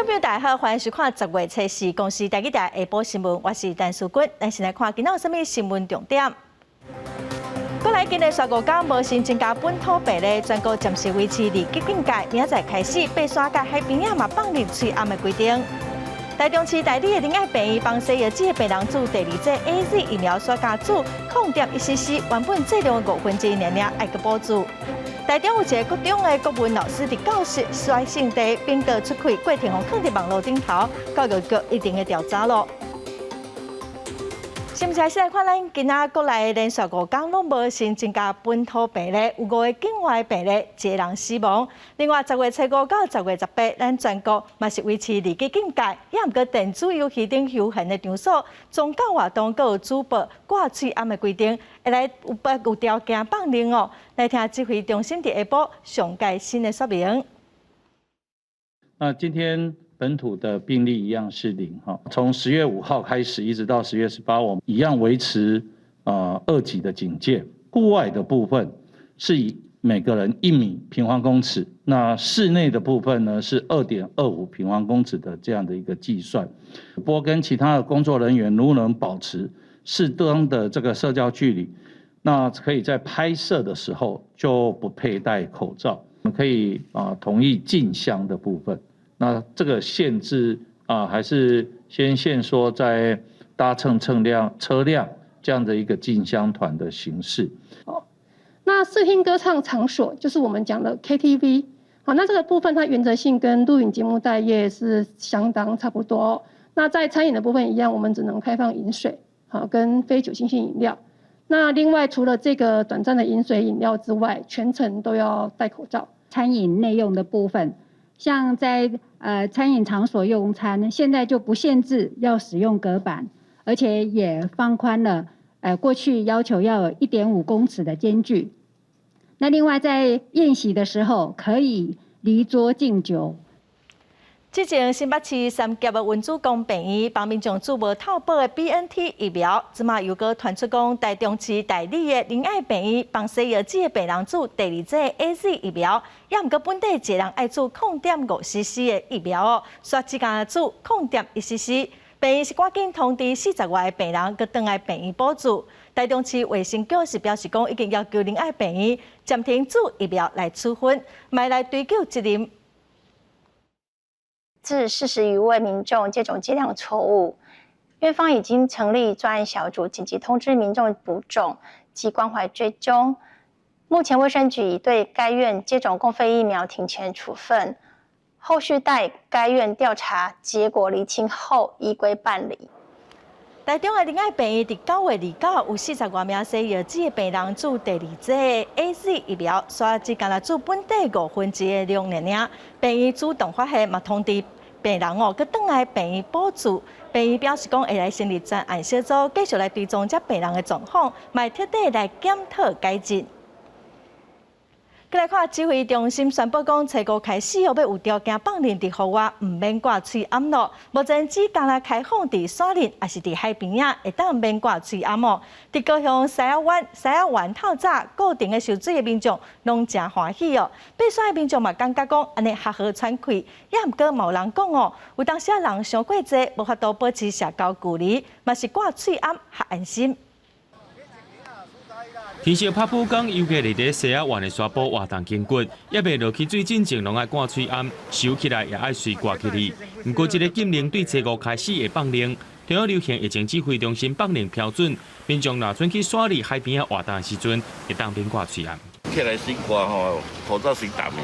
听众大家好，欢迎收看10月初4公司台记台下晡新闻，我是陈淑君。咱先来看今仔有啥物新闻重点。过来，今日刷5天无新增加本土病例，全国暂时维持2级警戒，明仔载开始，白沙甲海边仔嘛放入吹暗的规定。台中市台里的仁爱病院帮西药剂的病人注第2剂 AZ 疫苗刷加注0.1cc，原本剂量的5分之1尔爱个补助。台中有一个国中的国文老师伫教室摔性地，并告出去过程互放伫网络顶头，教育局一定会调查咯。先来看咱今仔国内连续5天拢无新增加本土病例，有5个境外病例，1个人死亡。另外10月初5到10月18，咱全国嘛是维持2级警戒，也毋过电子游戏顶休闲的场所、宗教活动各有主报挂嘴暗的规定，会来有条件放零哦。来听指挥中心伫下晡上届新的说明。那今天本土的病例一样是0哈，从10月5号开始一直到10月18，我们一样维持2级的警戒。户外的部分是以每个人1米平方公尺，那室内的部分呢是2.25平方公尺的这样的一个计算。不过跟其他的工作人员如果能保持适当的这个社交距离，那可以在拍摄的时候就不佩戴口罩。我们可以同意进香的部分。那这个限制还是先限缩在搭乘车辆这样的一个进香团的形式。那视听歌唱场所就是我们讲的 KTV。好，那这个部分它原则性跟录影节目待业是相当差不多。那在餐饮的部分一样，我们只能开放饮水，好，跟非酒精性饮料。那另外除了这个短暂的饮水饮料之外，全程都要戴口罩。餐饮内用的部分，像在餐饮场所用餐，现在就不限制要使用隔板，而且也放宽了过去要求要有1.5公尺的间距。那另外在宴席的时候可以离桌敬酒。之前新北市三甲的文子宫病院帮民众注无套保的 BNT 疫苗，即马又搁传出讲台中市台里的仁爱病院帮西药剂的病人注第2剂 AZ 疫苗，也毋过本地一个人爱注0.5cc 的疫苗哦，煞只敢注0.1cc。病院是赶紧通知40外的病人，搁转来病院补助。台中市卫生局是表示讲，已经要求仁爱病院暂停注疫苗来处分，卖来追究责任。致40余位民众接种剂量错误，院方已经成立专案小组，紧急通知民众补种及关怀追踪。目前卫生局已对该院接种公费疫苗停权处分，后续待该院调查结果厘清后依规办理。台中的仁爱病院伫9月29有40多名西药剂的病人注第2剂 AZ 疫苗，煞只敢注本地5分之1的量尔。病院主动发现，嘛通知病人哦，佮转来病院补助。病院表示讲，会来成立专案小组，继续来追踪这病人的状况，嘛彻底来检讨改进。再来看指挥中心宣布讲，初5开始要有条件放任伫户外，唔免挂喙暗咯。目前只敢来开放伫山林，也是伫海边啊，会当免挂喙暗哦。伫高雄西仔湾透早固定的受水的民众，拢真欢喜哦。爬山的民众嘛感觉讲，安尼较好喘气。也毋过嘛有人讲哦，有当时人伤过济，无法度保持社交距离，嘛是挂喙暗较安心。天色拍布讲，尤其是伫西仔湾的沙坡活动筋骨，也未落去水进前，拢爱挂喙暗，收起来也爱随挂起去。不过，这个禁令对初5开始会放令，中央流行疫情指挥中心放令标准，民众若准去山里海边啊活动的时阵，会当免挂喙暗。起来先挂吼，口罩先戴面，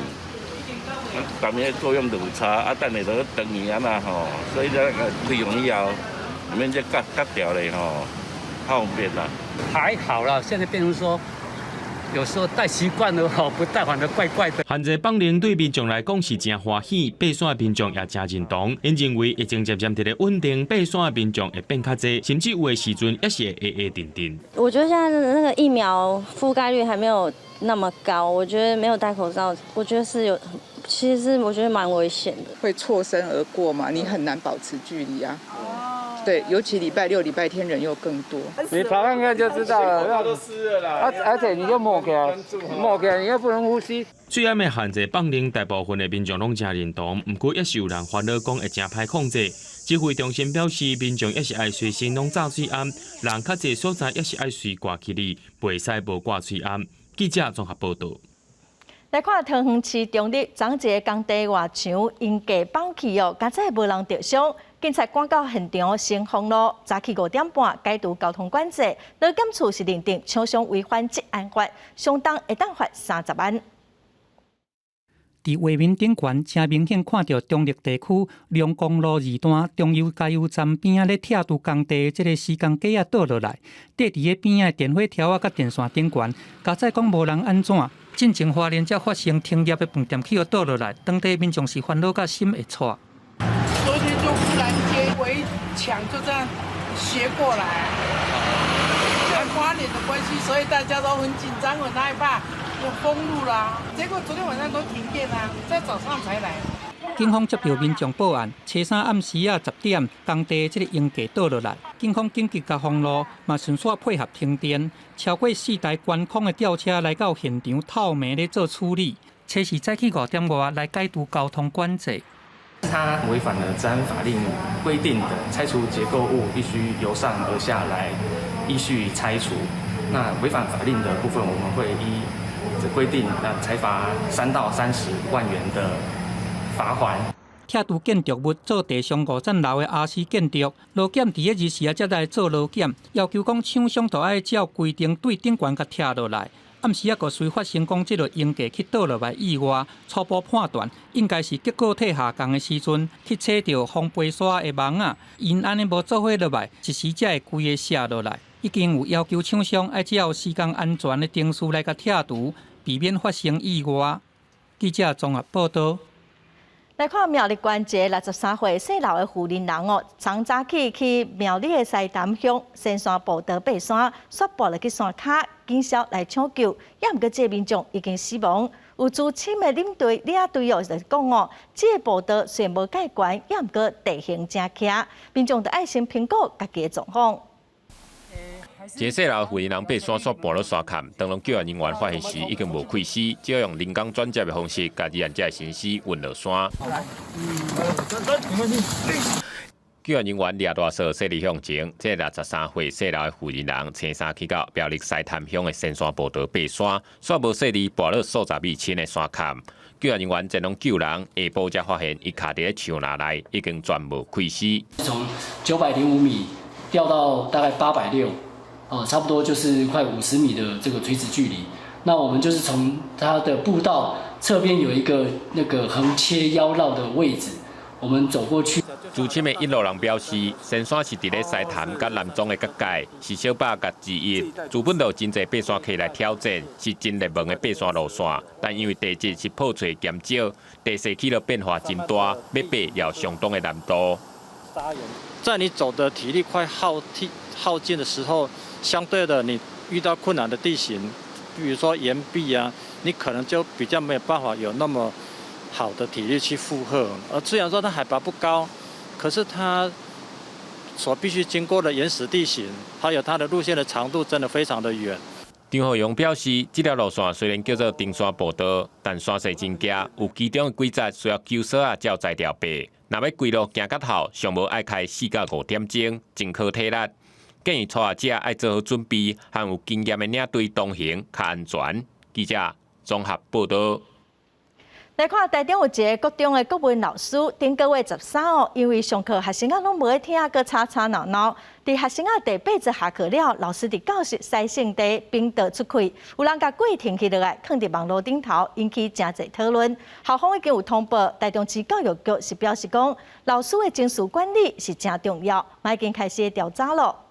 戴面的作用就有差，啊，等下就长年啊呐吼，所以咧开用以后，免这割掉咧吼。方便啦，还好啦。现在变成说，有时候戴习惯了吼，不戴反而怪怪的。现在放零对民众来讲是真欢喜，爬山的民众也真认同。因认为疫情渐渐伫咧稳定，爬山的民众会变较济，甚至有的时阵也是会A定定。我觉得现在的那个疫苗覆盖率还没有那么高，我觉得没有戴口罩，我觉得是有，其实我觉得蛮危险的，会错身而过嘛，你很难保持距离啊。对，尤其礼拜六、礼拜天人又更多。你跑看看就知道了，都湿了啦。而且你就摸起来，你又不能呼吸。水淹的限制放令，大部分的民众拢真认同，不过也是有人烦恼讲会真歹控制。指挥中心表示，民众也是爱随身拢罩水暗，人较济所在也是爱随挂起哩，袂使无挂水暗。记者综合报道。来看桃园市中立昨一个工地外墙因架放弃哦，加在无人受伤，警察赶到现场先封路，早起5点半解除交通管制。劳检处是认定厂商违反治安法，相当会当罚30万。伫画面顶悬，真明显看到中立地区龙江路2段中油加油站边仔咧拆除工地，即个施工架啊倒落来，缀伫个边仔电火条啊甲电线顶悬。加载讲无人安怎？进前花莲才发生停业的饭店起又倒落来，当地民众是烦恼到心会错。昨天就忽然间围墙就这样斜过来，因为花莲的关系，所以大家都很紧张很害怕。有封路啦，结果昨天晚上都停电啦，在早上才来。警方接到民众报案，初三暗时10点，工地这个硬架倒落来，警方紧急甲封路，嘛顺续配合停电，超过4台观空的吊车来到现场透明咧做处理。车是早起5点外来解除交通管制。它违反了治安法令规定的拆除结构物必须由上而下来依序拆除。那违反法令的部分，我们会依规定，裁罚3到30万元的罚款。拆除建筑物做地上5层楼的RC建筑，劳检伫个日时才来做劳检，要求讲厂商都爱照规定对顶悬甲拆落来。暗时个随发生讲即个硬架去倒落来意外，初步判断应该是结构体下降的时阵去扯到防飞沙的网啊，因安尼无做伙落来，一时才会规个卸落来。已经有要求厂商爱照施工安全的程序来甲拆除，避免发生意外。记者综合报道。来看苗栗县一个63岁姓刘的妇人人哦，昨早起去苗栗的西南乡新山步道爬山，摔破了去山卡，警消来抢救，也毋过这民众已经死亡。有资深的领队李亚队哦就讲哦，这个步道虽然无介悬，也毋过地形真狭，民众得爱心评估家己的状况。一细老妇人人被山坡落山坎，当拢救援人员发现时已经无气息，只好用人工转接的方式，家己人家的身尸运落山。救援人员掠大扫驶离向前，这63岁细老的妇人人，青衫去到苗栗西潭乡的新山步道爬山，煞无细里跋落数十米深的山坎。救援人员前拢救人，下晡才发现伊卡伫树林内，已经全无气息。从905米掉到大概860。差不多就是快50米的这个垂直距离。那我们就是从它的步道侧边有一个那个横切腰绕的位置，我们走过去。资深的一路人表示，新山是伫咧西潭甲南庄的交界，是小巴甲之一。自本就真侪爬山客来挑战，是真热门的爬山路线。但因为地质是破碎减少，地势起了变化真大，要爬也有相当的难度。在你走的体力快耗尽的时候，相对的，你遇到困难的地形，比如说岩壁啊，你可能就比较没有办法有那么好的体力去负荷。而虽然说它海拔不高，可是它所必须经过的岩石地形，还有它的路线的长度，真的非常的远。张浩勇表示，这条路线虽然叫做登山步道，但山势真陡，有其中的几节需要救索啊才有才调爬。若要规路行到后，上无爱开4到5点钟，真靠体力。建议初学者爱做好准备，和有经验的领队同行，较安全。记者综合报道。来看台中有一个国中的国文老师，顶个月13号，因为上课学生啊拢无爱听，佮吵吵闹闹。伫学生啊第8节下课了，老师伫教室洗性地冰倒出去，有人甲柜停起落来，放伫网络顶头，引起真侪讨论。校方已经有通报，台中市教育局是表示讲，老师的情绪管理是真重要，已经开始调查了。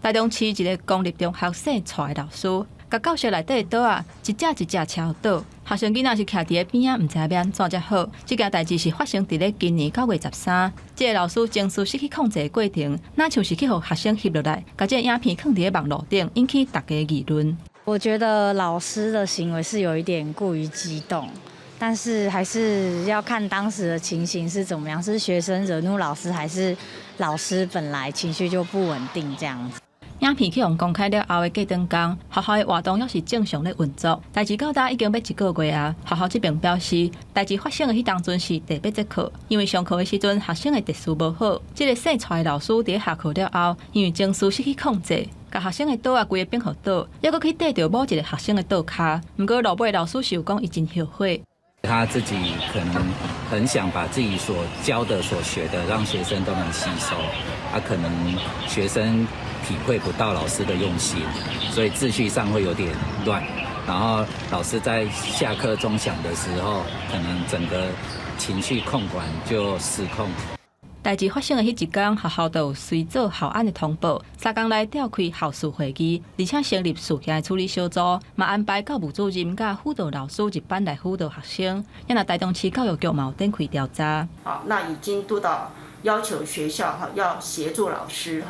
台中市一个公立中学生带老师，甲教室内底的桌啊，一只一只敲倒，学生囡仔是徛伫个边仔，毋知要安怎才好。这件代志是发生伫咧今年9月13，这个老师情绪失去控制的过程，那像是去互学生翕落来，甲这个影片放伫咧网络顶，引起大家议论。我觉得老师的行为是有一点过于激动。但是还是要看当时的情形是怎么样，是学生惹怒老师，还是老师本来情绪就不稳定这样子。影片启用公开了后的过长工，学校的活动也是正常咧运作。代志到达已经要1个月啊，学校这边表示，代志发生的迄当阵是特别节课，因为上课的时阵学生的秩序无好，这个生出来的老师伫下课了后，因为情绪失去控制，甲学生的桌啊规个变互倒，还佫去缀着某一个学生的桌骹。不过落尾老师是有讲，伊真后悔。他自己可能很想把自己所教的、所学的，让学生都能吸收。可能学生体会不到老师的用心，所以秩序上会有点乱。然后老师在下课钟响的时候，可能整个情绪控管就失控。代志发生的迄一天，学校就有随做校安的通报，3天内召开校事会议，而且成立事件处理小组，嘛安排教务主任甲辅导老师一班来辅导学生。也那台中市教育局嘛有展开调查。好，那已经督导要求学校要协助老师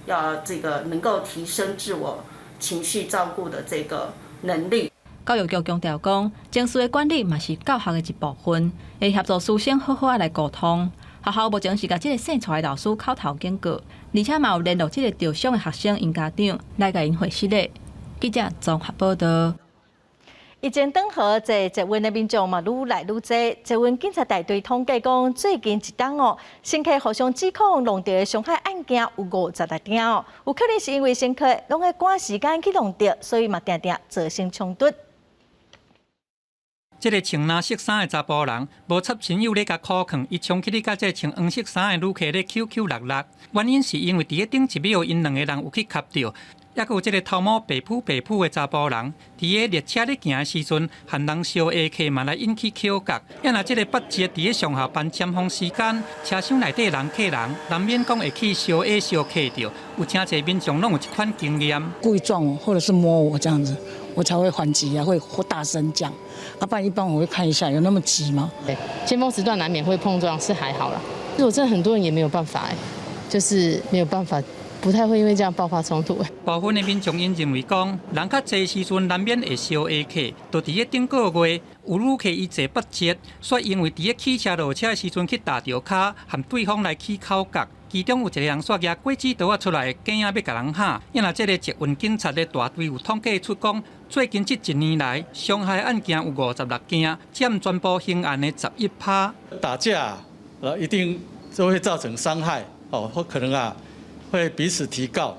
要这个能够提升自我情绪照顾的这个能力。教育局强调讲，情绪的管理嘛是教学的一部分，会协助师生好好来沟通。学校目前是甲这个生出来的老师口头警告，而且嘛有联络这个受伤的学生因家长来甲因会师的。记者综合报道。疫情等候坐捷运的民众嘛愈来愈多，捷运警察大队统计讲，最近一档乘客互相指控弄到的伤害案件有56件有可能是因为乘客拢会赶时间去弄到，所以嘛常常造成冲突。这个穿蓝色衫的查甫人，无插亲友咧甲苦劝，伊冲去咧甲这穿黄色衫的旅客咧 QQ 原因是因为伫咧顶一秒，因2个人有去磕到。也有这个头毛白扑的查甫人，伫咧列车咧行的时阵，和人相下客嘛来引起口角。也若这个8节伫咧上下班尖峰时间，车厢内底人客人难免讲会去相下相客着。有真侪民众拢有一款经验，故意撞我或者是摸我这样子，我才会还击啊，会大声讲。不然一般我会看一下，有那么急吗？对，尖峰时段难免会碰撞，是还好啦。如果真的很多人也没有办法就是没有办法。不太会因为这样爆发冲突。部分的民众因认为讲，人较济时阵难免会相下客，就伫咧顶个月有旅客伊坐8节，说因为伫咧汽车落车的时阵去打着卡，和对方来起口角。其中有一个人煞举果子刀出来，惊要甲人吓。因若这个捷运警察的大队有统计出讲，最近这1年来伤害案件有56件，占全部刑案的11%。打架一定就会造成伤害或可能会彼此提告。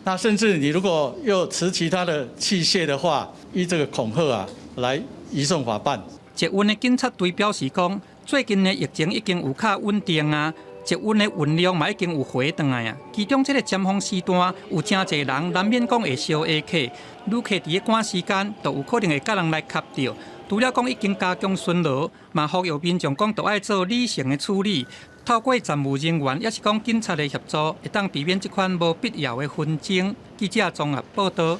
那甚至你如果又持其他的器械的话，依这个恐吓来移送法办。捷运的警察队表示讲，最近的疫情已经有较稳定捷运的运量嘛已经有回转来其中这个尖峰时段有真侪人难免讲会相下客，旅客伫咧赶时间，就有可能会甲人来磕到。除了讲已经加强巡逻，嘛呼吁民众讲，都爱做理性的处理。透过站务人员，也是讲警察的协助，会当避免这款无必要的纷争。记者综合报道。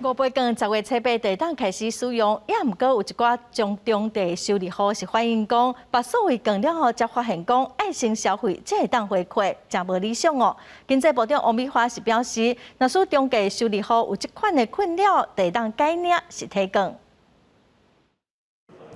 5倍券10月7日地当开始使用，也毋过有一寡中中地修理户是反映讲，把所谓券了后，才发现讲爱心消费才会当回馈，真无理想经济部长王美花是表示，若说中介修理户有这款的困扰，地当改领实体券。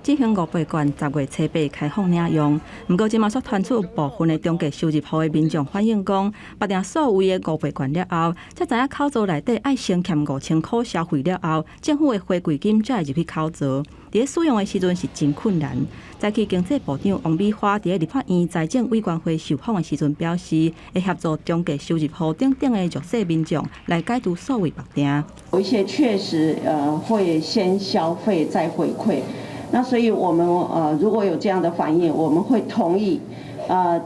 进行5倍券10月7日开放领用，不过今嘛却传出部分的中介收入户的民众反映讲，绑定所谓的5倍券了后，才知影口座内底爱先欠5000块消费了后，政府的回馈金才会入去口座。伫咧使用的时阵是真困难。早起经济部长王美花伫咧立法院财政委员会受访的时阵表示，会协助中介收入户等等的弱势民众来解除所谓绑定。有一些确实会先消费再回馈。那所以我们如果有这样的反应，我们会同意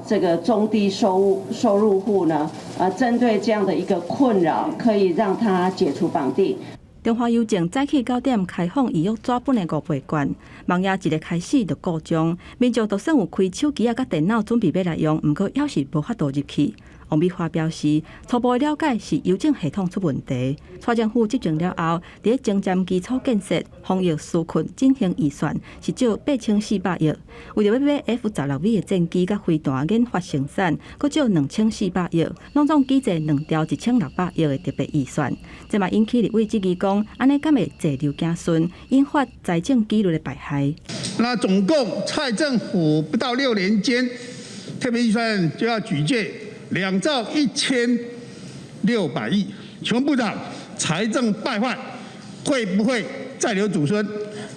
这个中低收入户呢针对这样的一个困扰，可以让他解除绑定。中华邮政早起9点开放预约纸本的5倍券，网页一日开始就故障，民众就算有开手机甲电脑准备要来用，不过也是无法度入去。王美花表示，初步了解是邮政系统出问题，蔡政府执政了后，伫精湛基础建设、防疫纾困进行预算是少8400亿，为着要买 F-16米的战机甲飞弹研发生产，阁少2400亿，拢总计在2条1600亿的特别预算，这嘛引起立委质疑讲，安尼敢会坐流惊顺，引发财政纪律的败坏。那总共蔡政府不到6年间，特别预算就要举借2兆1600亿，请问部长，财政败坏会不会再留祖孙？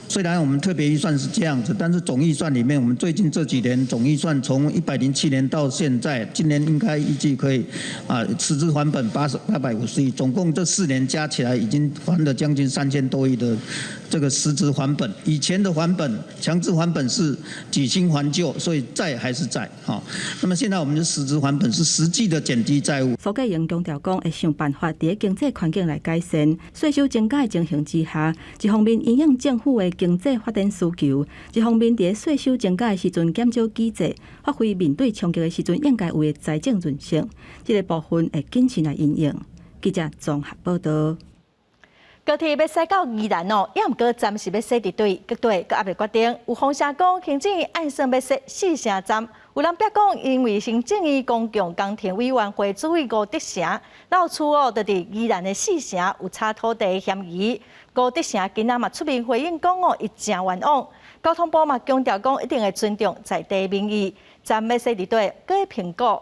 虽然我们特别预算是这样子，但是总预算里面，我们最近这几年总预算从107年到现在，今年应该预计可以实支还本850亿，总共这4年加起来已经还了将近3000多亿的这个实支还本。以前的还本强制还本是举新还旧，所以债还是债。那么现在我们的实支还本是实际的减低债务。苏建荣强调讲，会想办法伫经济环境来改善，税收增加的情形之下，一方面因应政府的经济发展需求，一方面伫税收增加的时阵减少机制，发挥面对冲击的时阵应该有的财政韧性，这个部分会谨慎来运用。记者综合报道。高铁要驶到宜兰哦，也毋过暂时要驶伫队，各队阁还未决定。有风声讲，行政院按算要驶4城站。有人表讲，因为行政院公共工程委员会主委吴德成闹出哦，就伫宜兰的4城有差土地嫌疑。吴德成今仔嘛出面回应讲哦，伊真冤枉。交通部嘛强调讲，一定会尊重在地民意，站要驶伫队，搁会评估。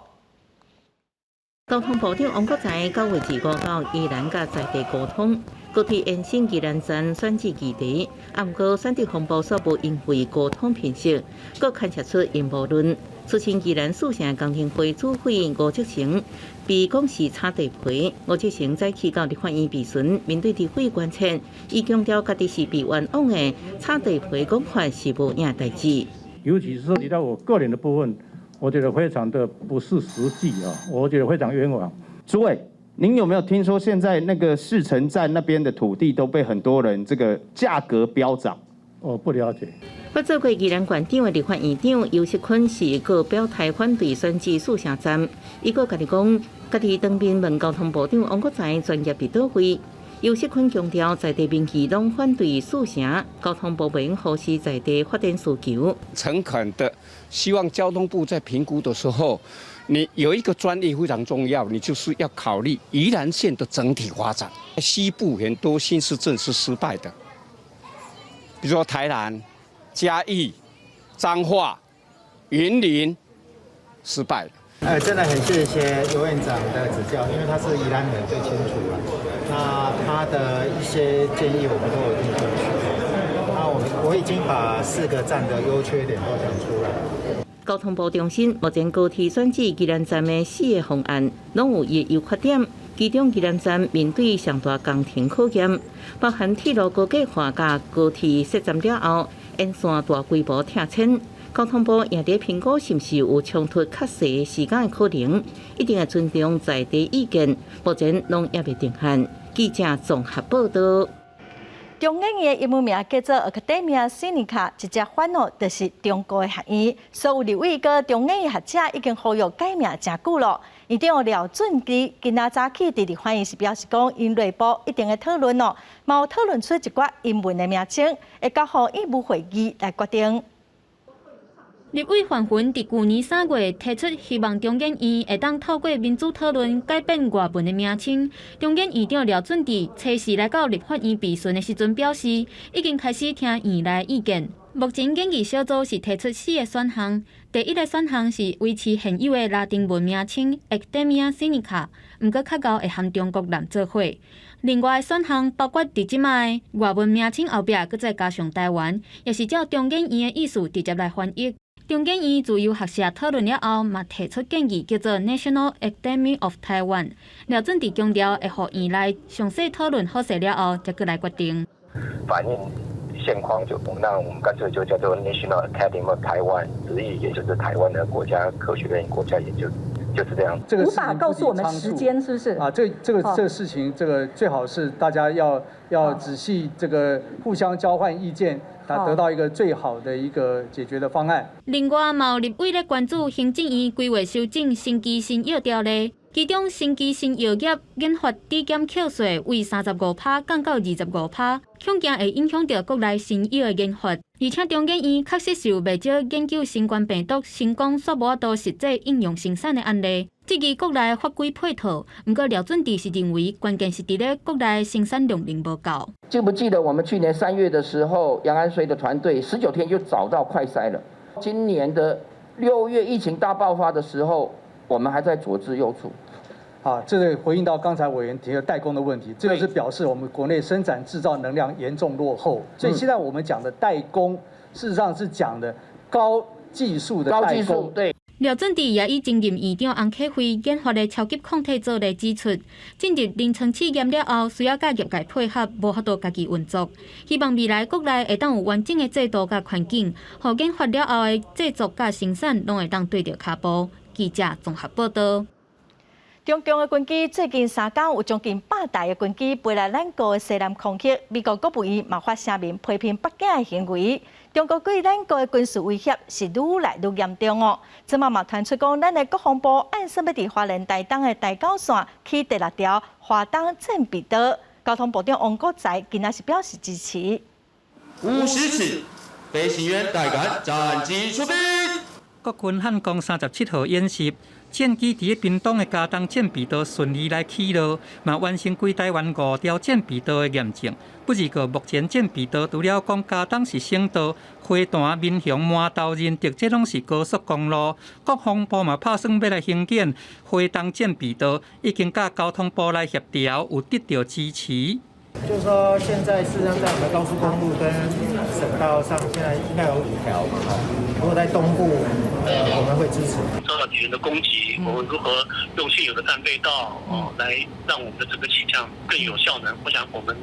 交通部长王国材9月25到宜兰甲在地沟通。高铁延伸宜兰站选址议题，啊，毋过选择风暴所无因为沟通平息，阁牵涉出阴谋论。此前宜兰4城工程会主委吴泽成被讲是炒地皮，吴泽成早起到立法院质询，面对地委关切，伊强调家己是被冤枉的，炒地皮讲法是无影代志。尤其是涉及到我个人的部分，我觉得非常的不是实际啊，我觉得非常冤枉。诸位。您有没有听说现在那个市城站那边的土地都被很多人这个价格飙涨？我不了解。我做过宜兰县长的立法院长尤锡坤是个表态反对选址4城站，伊个家己讲，家己当面问交通部长王国材专业伫倒位。尤锡坤强调，在地民意拢反对4城，交通部袂用忽视在地发展需求。诚恳的希望交通部在评估的时候。你有一个专利非常重要，你就是要考虑宜兰县的整体发展。西部很多新市镇是失败的，比如说台南、嘉义、彰化、云林失败了。真的很谢谢尤院长的指教，因为他是宜兰人最清楚了。那他的一些建议我们都有听进去。那我已经把4个站的优缺点都讲出来。交通部中心目前高铁选址宜兰站的4个方案，拢有伊优缺点。其中宜兰站面对上大工程考验，包含铁路高架化甲高铁设站了后，沿线大规模拆迁。交通部也伫评估是毋是有冲突较细时间的可能，一定会尊重在地意见，目前拢也未定案。记者综合报道。中研院的英文名叫做 Academia Sinica， 一只反哦，就是中国的学院。所有立委跟中研院学者已经呼吁改名真久了。院长廖俊基今仔早起伫立法院是表示讲，因内部一定会讨论哦，嘛有讨论出一寡英文的名称，会交互义务会议来决定。立委范云伫去年3月提出，希望中研院会当透过民主讨论改变外文的名称。中研院长廖俊智初时来到立法院质询的时阵表示，已经开始听院内意见。目前研议小组是提出4个选项，第1个选项是维持现有的拉丁文名称 Academia Sinica， 毋过较高会含中国人做伙。另外的选项包括伫即卖外文名称后壁，搁再加上台湾，也是照中研院的意思直接来翻译。中研院自由学社讨论了后，嘛提出建议，叫做 National Academy of Taiwan。廖俊智强调，会互院内详细讨论好势了后，再过来决定。反映现况那我们干脆就叫做 National Academy of Taiwan， 直译也就是台湾的国家科学院、国家研究就是这样。无法告诉我们时间，是不是？啊，这个事情，这个最好是大家要仔细这个互相交换意见，得到一个最好的一个解决的方案。另外，嘛有立委咧关注行政院规划修正新基新药条例。其中，新基新药业研发抵减扣税为35%降到25%，恐惊会影响到国内新药的研发。而且，中研院确实是有未少研究新冠病毒成功所无法实际应用生产的案例。至于国内法规配套，不过廖准智是认为，关键是伫咧国内生产量仍无够。记不记得我们去年3月的时候，杨安水的团队19天就找到快筛了。今年的6月疫情大爆发的时候，我们还在左支右绌。这个回应到刚才委员提的代工的问题，这个是表示我们国内生产制造能量严重落后，所以现在我们讲的代工，事实上是讲的高技术的代工。对。廖准智也以前任院长洪启辉研发的超级抗体做例指出，进入临床试验了后，需要甲业界配合，无法度家己运作。希望未来国内会当有完整的制度甲环境，互研发了后的制作甲生产拢会当对着脚步。记者综合报道。中共的军机最近3天有将近100台的军机飞来咱国的西南空域，美国国务院嘛发声明批评北京的行为。中国对咱国的军事威胁是愈来愈严重哦。即嘛传出讲，咱的国防部按说要伫花莲台东的大高线起第6条华东战备道，交通部长王国材今仔是表示支持。50次飞行员带杆战机出兵。国军汉光37号演习。战机伫屏东的嘉东战备道顺利来起落，嘛完成归台湾5条战备道的验证。不过，目前战备道除了讲嘉东是省道，花坛、民雄、麻豆、仁德这拢是高速公路。国防部嘛打算要来兴建花东战备道，已经甲交通部来协调，有得到支持。就是说，现在事实上在我们的高速公路跟省道上，现在应该有5条嘛，如果在东部，我们会支持。受到敌人的攻击，我们如何用现有的战备道来让我们的整个气象更有效能？我想我们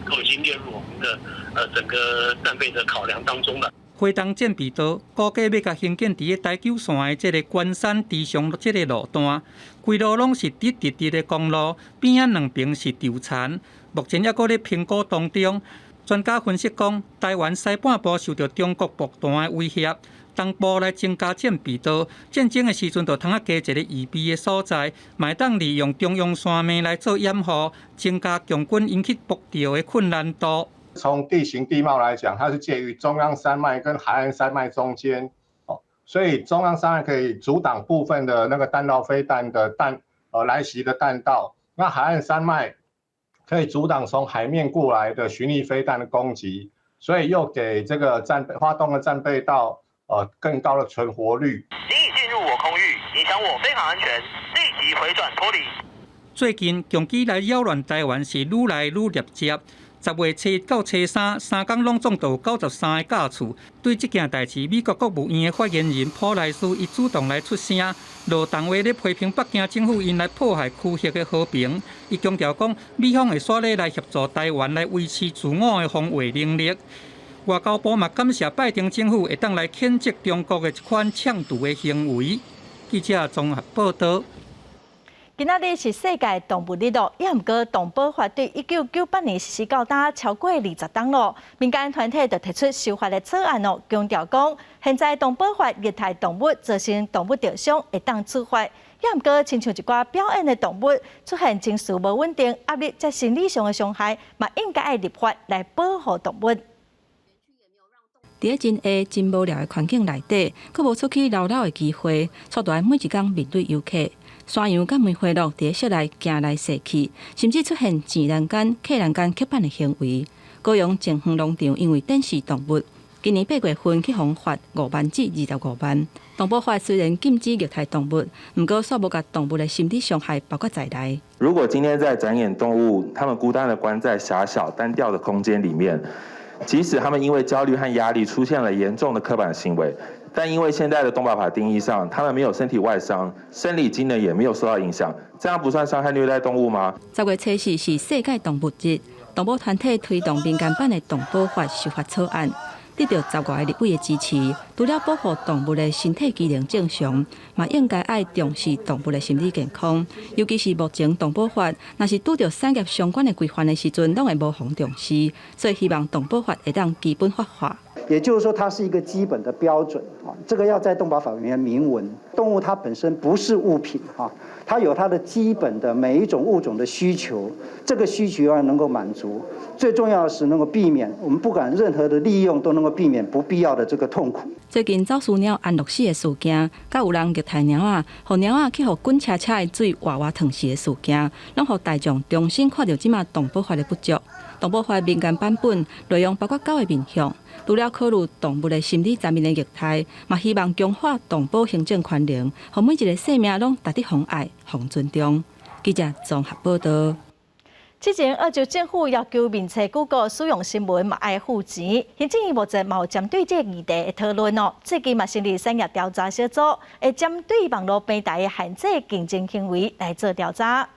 都已经列入我们的整个战备的考量当中了。花东战备道估计要甲兴建伫台九线的这个关山池上这个路段，规路拢是直的公路，边仔两边是稻田。目前还搁咧评估当中。专家分析讲，台湾西半部受到中国爆弹的威胁，东部来增加战备道，战争的时阵就通加一个预备的所在，卖当利用中央山脉来做掩护，增加共军引起步调的困难度。从地形地貌来讲，它是介于中央山脉跟海岸山脉中间，所以中央山脉可以阻挡部分的那个弹道飞弹的来袭的弹道，那海岸山脉可以阻挡从海面过来的巡弋飞弹的攻击，所以又给这个花东的战备道更高的存活率。您已进入我空域，影响我飞航安全，立即回转脱离。最近强机来扰乱台湾是愈来愈密集。10月初1到初3，3天拢总到93个架次。对这件代志，美国国务院的发言人普莱斯伊主动来出声，落重话咧批评北京政府因来破坏区域的和平。伊强调讲，美方会煞咧来协助台湾来维持自我的防卫能力。外交部嘛感谢拜登政府会当来谴责中国的一款抢渡的行为。记者综合报道。今仔日是世界动物日咯，也毋过动保法对1998年实施到今超过20天咯。民间团体就提出修法的草案咯，强调讲现在动保法虐待动物造成动物受伤会当处罚，也毋过亲像一寡表演的动物出现情绪无稳定、压力或心理上的伤害，嘛应该爱立法来保护动物。伫真下真无聊的环境内底，佫无出去溜溜的机会，带来每一天面对游客。山羊甲梅花鹿伫室内行来踅去，甚至出现钱栏间、客栏间吸板的行为。高雄前园农场因为电视动物，今年8月份去互罚5万至25万。动保法虽然禁止虐待动物，不过煞无甲动物的心理伤害包括在内。如果今天在展演动物，它们孤单地关在狭小单调的空间里面，即使他们因为焦虑和压力出现了严重的刻板行为。但因为现在的动保法定义上，他们没有身体外伤，生理机能也没有受到影响，这样不算伤害虐待动物吗？10月初4是世界动物日，动保团体推动民间版的动保法修法草案。得到10外个立委的支持。除了保护动物的身体机能正常，嘛应该爱重视动物的心理健康。尤其是目前动保法，若是拄到产业相关的规范的时阵，拢会无妨重视。所以希望动保法会当基本法化。也就是说，它是一个基本的标准啊，这个要在动保法里面明文。动物它本身不是物品啊，它有它的基本的每一种物种的需求，这个需求要能够满足。最重要的是能够避免我们不管任何的利用都能够避免不必要的这个痛苦。最近走私鸟安乐死的事件，甲有人虐待鸟仔，互鸟仔去互滚车车的水活活烫死的事件，拢互大众重新看到即马动保法的不足。动保法民间版本内容包括9个面向，除了考虑动物的心理层面的虐待，嘛希望强化动保行政权能，互每一个生命拢值得防爱、防尊重。记者综合报道。之前，澳洲政府要求民册机构使用新闻嘛爱付钱，行政院目前嘛有针对这个议题的讨论哦。最近嘛成立产业调查小组，会针对网络平台的限制竞争行为来做调查。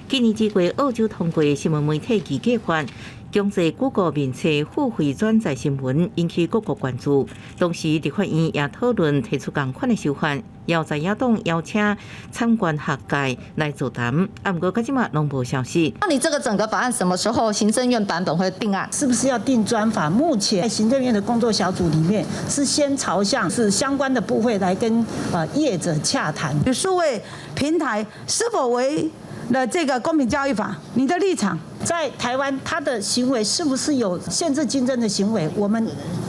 今年1月，澳洲通过新闻媒体基建法，强制谷歌面册付费转载新闻，引起各国关注。同时，立法院也讨论提出同款的修法，要在野党邀请参观学界来座谈。不过，到即马拢无消息。那你这个整个法案什么时候行政院版本会定案？是不是要定专法？目前在行政院的工作小组里面，是先朝向是相关的部会来跟业者洽谈。数位平台是否违了这个公平交易法？你的立场？在台湾，他的行为是不是有限制竞争的行为？我们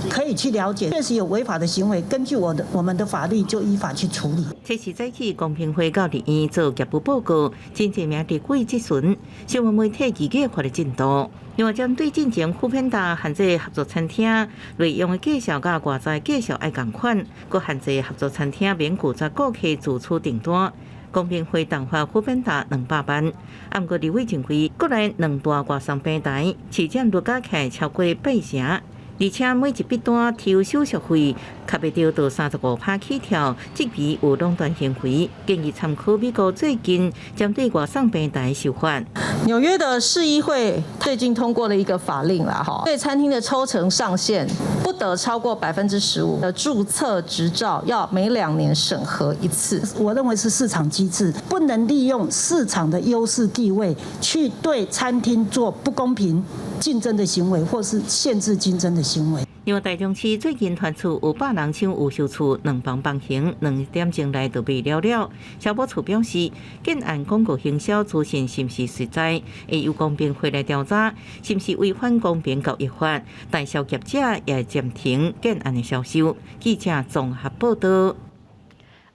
可以去了解，确实有违法的行为，根据我们的法律就依法去处理。这是早起公平会到立院做业务报告，真正名立委质询新闻媒体基建法的进度。另外，针对进前副片达限制合作餐厅内容的介绍甲外在介绍爱同款，佮限制合作餐厅免负责顾客自处订单。公平会动发副片达200万，不过立委认为，国内2大外送平台市占率加起来超过8成。而且每一笔单抽手续费，卡袂到35%起跳，即笔有垄断行为。建议参考美国最近针对外送平台修法。纽约的市议会最近通过了一个法令啦，对餐厅的抽成上限不得超过15%的注册执照，要每2年审核一次。我认为是市场机制，不能利用市场的优势地位去对餐厅做不公平竞争的行为，或是限制竞争的行为。因为台中市最近传出有100人抢有售厝2房房型，2点钟内就卖了。消保处表示，建案广告行销资讯是不是实在，会由公平会来调查，是不是违反公平交易法，但消业者也暂停建案的销售。记者综合报道。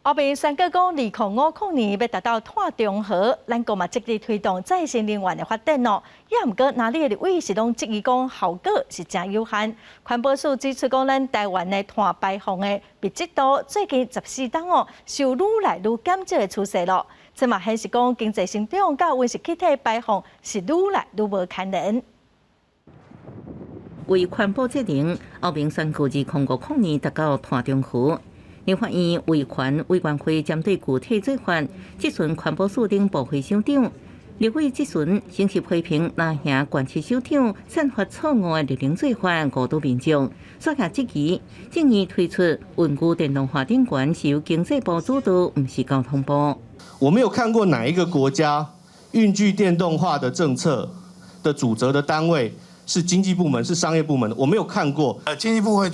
后面3个讲2050年要达到碳中和，咱国嘛积极推动再生能源的发展哦。也毋过哪里的立委是拢质疑讲效果是真有限。环保署指出讲，咱台湾的碳排放的密集度最近14档哦，是有愈来愈减少的趋势咯。这嘛显示讲经济成长甲温室气体排放是愈来愈无牵连。为环保节能，后面宣告2050年达到碳中和。立法院维权委员会针对具体做法，质询环保署等部会首长。立委质询先是批评南乡县市首长散发错误的绿能做法，误导民众。说下质疑，建议推出运具电动化电源是由经济部主导，不是交通部。我没有看过哪一个国家运具电动化的政策的主责的单位是经济部门，是商业部门的，我没有看过。经济部会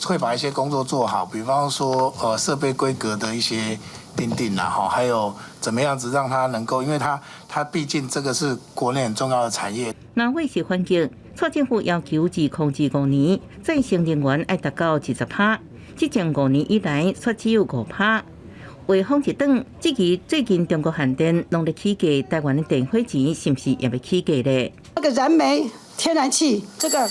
会把一些工作做好，比方说设备规格的一些定啦，还有怎么样子让它能够，因为它毕竟这个是国内很重要的产业。南卫是环境，蔡政府要求2025年再生能源要达到20%，即前5年以来却只有5%。话锋一转，质疑最近中国限电农历起价，台湾的电费钱是不是也要起价呢？那个燃煤、天然气，这个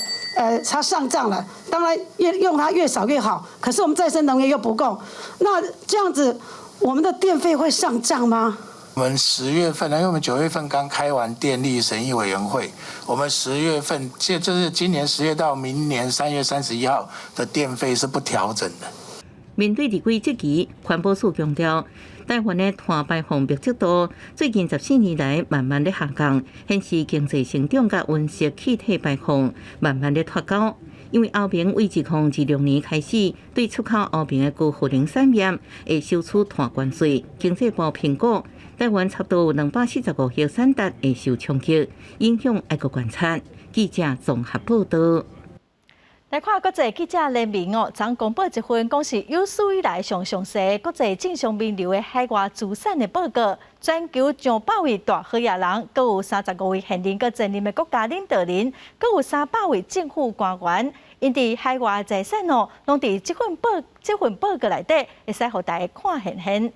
它上涨了，当然用它越少越好。可是我们再生能源又不够，那这样子我们的电费会上涨吗？我们10月份呢，因为我们9月份刚开完电力审议委员会，我们10月份就是今年10月到明年3月31号的电费是不调整的。面对地区这期，环保署强调，台湾的碳排放密集度最近14年来慢慢的下降，显示经济成长甲温室气体排放慢慢的脱钩。因为欧盟为2026年开始对出口欧盟的高耗能产业会收取碳关税，经济部评估，台湾差不多有245亿产值会受冲击，影响还阁观察。记者综合报道。来看国际记者联名昨公布一份讲是有史以来上详细国际正常名流的海外资产的报告，全球200位大好野人，各有35位现任佮前任的国家领导人，各有300位政府官员，因伫海外财产拢伫这份报告内底，会使互大家看现现。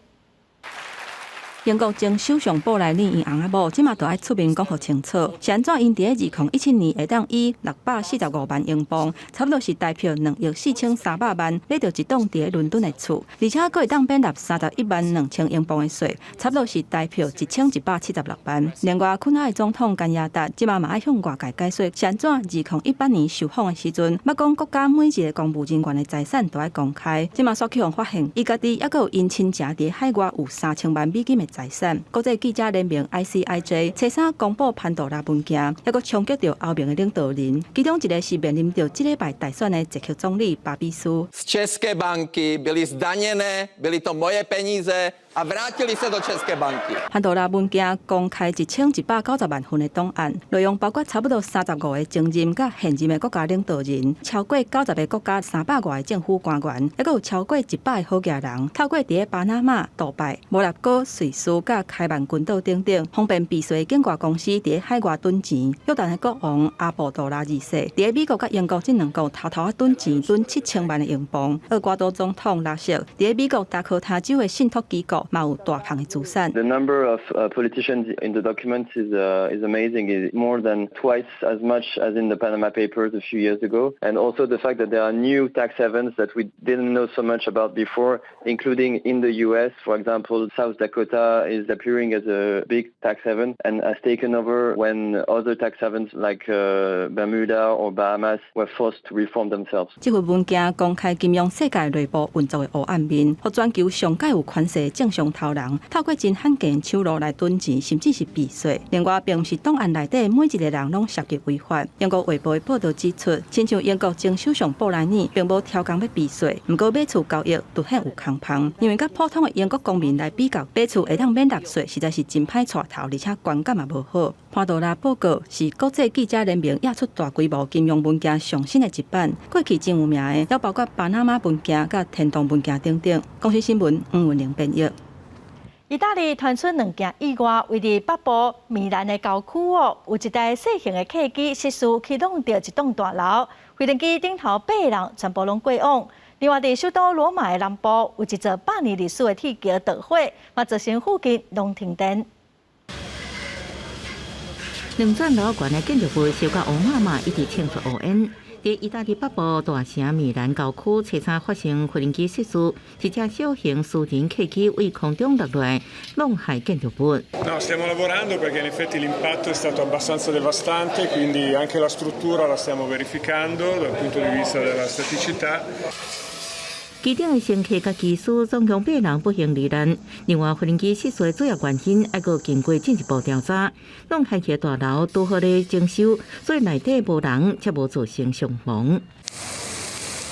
英国前首相布莱尼因翁仔某，即马都爱出面讲互清楚，是安怎因伫2017年会当以645万英镑，差不多是代表2亿4300万，买到一栋伫伦敦的厝，而且佫会当免纳31万2000英镑的税，差不多是代表1176万。另外，昆海总统甘亚达即马嘛爱向外界解说，是安怎2018年受访的时阵，捌讲国家每一个公务人员的财产都爱公开。即马所去互发现，伊家己抑佫有因亲情伫海外有3000万美金的财产。国际记者联盟 ICIJ 初三公布潘多拉文件，还佫冲击到欧盟的领导人，其中一个是面临着这礼拜大选的捷克总理巴比苏。České banky byly zdaněné, byly to moje peníze a vrátily se do České banky。潘多拉文件公开1190万份的档案，内容包括差不多35个前任甲现任的国家领导人，超过90个国家300外个政府官员，还佫有超过100个好家人，透过伫巴拿马、杜拜、摩纳哥、瑞士甲开曼群岛等等，方便避税境外公司伫海外囤钱。约旦的国王阿卜杜拉二世伫美国甲英国这两国偷偷囤钱吨7000万的英镑。厄瓜多总统拉舍伫美国达科他州的信托机构嘛有大项的资产。The number of politicians in the documents is amazing. It's more than twice as much as in the Panama Papers a few years ago. And also the fact that there are new tax havens that we didn't know so much about before, including in the U.S. For example, South Dakota is appearing as a big tax haven and has taken over when other tax havens like Bermuda or Bahamas were forced to reform themselves. 这份文件公开金融世界内部运作的黑暗面，和全球上界有权势正常头人透过真罕见手路来囤钱，甚至是避税。另外，并不是档案内底每一个人拢涉及违法。英国卫报的报道指出，亲像英国前首相布莱尼并无挑工要避税，不过买厝交易独显有空旁，因为甲普通的英国公民来比较，买厝会当免纳税，实在是真歹带头，而且观感也无好。潘多拉报告是国际记者联盟压出大规模金融文件上新的一版，过去真有名的，也包括巴拿马文件、甲天堂文件等等。公司新闻黄文玲编译。意大利传出2件意外，位伫北部米兰的郊区有一台小型的客机失事启动着一栋大楼，飞行机顶头8人全部拢过往。另外，伫首都罗马的南部有一座100年历史的铁桥着火，嘛造成附近拢停电。2层楼高的建筑物受到乌妈妈一直庆祝乌烟。在意大利北部大城米兰郊区，初三发生飞行机失事，一架小型私人客机为空中落来，弄害建筑物。No, stiamo lavorando perché in effetti l'impatto è stato abbastanza devastante, quindi anche la struttura la stiamo verificando dal punto di vista della staticità. 机顶的乘客甲机师总共8人不幸罹难。另外，飞行机失事的主要原因还佫经过进一步调查。弄害起大楼拄好咧整修，所以内底无人，才无造成伤亡。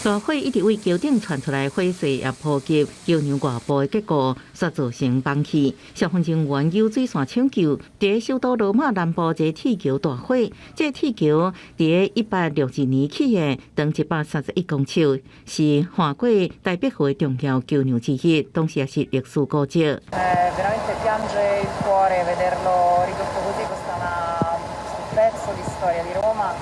大火一直为桥顶传出来火势也波及桥梁外部的结构，煞造成崩气。消防人员有水线抢救。伫首都罗马南部一个铁桥大火，这铁桥伫162年起的，长131公尺，是跨过台北河的重要桥梁之一，同时也是历史古迹。Veramente piange il cuore vederlo ridotto così, questa è un pezzo di storia di Roma.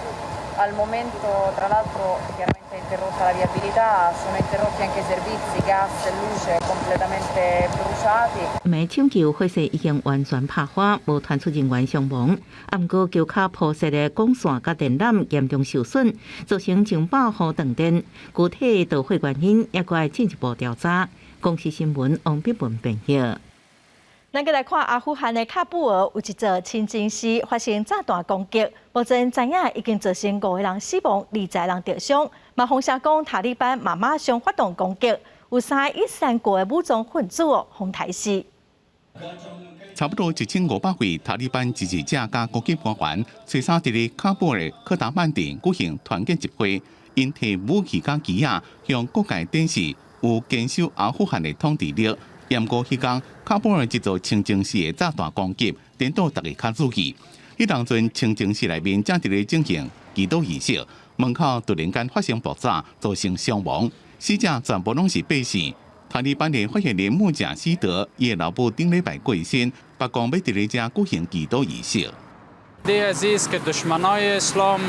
Al momento, tra l'altro, chiaramente è interrotta la viabilità, sono interrotti anche i servizi, gas e luce completamente bruciati. 唔系抢救火势已经完全拍火，无传出人员伤亡。不过桥骹铺设的管线甲电缆严重受损，造成100户断电。具体导火原因也该进一步调查。公司新闻王碧文编译。咱再来看阿富汗的喀布尔有一座清真寺发生炸弹攻击，目前知影已经造成5个人死亡，20人受伤。嘛，风声讲塔利班马上发动攻击，有3个伊斯兰国的武装分子红台死。差不多1500位塔利班支持者加国际官员，初三伫咧喀布尔的科达曼店举行团结集会，因提武器甲旗啊，向各界展示有坚守阿富汗的统治力。验过迄天，喀布尔一座清真寺的炸弹攻击，颠倒大家卡注意。迄当阵清真寺内面正伫咧进行祈祷仪式，门口突然间发生爆炸，造成伤亡，死者全部拢是百姓。塔利班连发现连穆贾希德伊老母顶礼拜过身，白宫要伫咧遮举行祈祷仪式。عزیز که دشمنای اسلام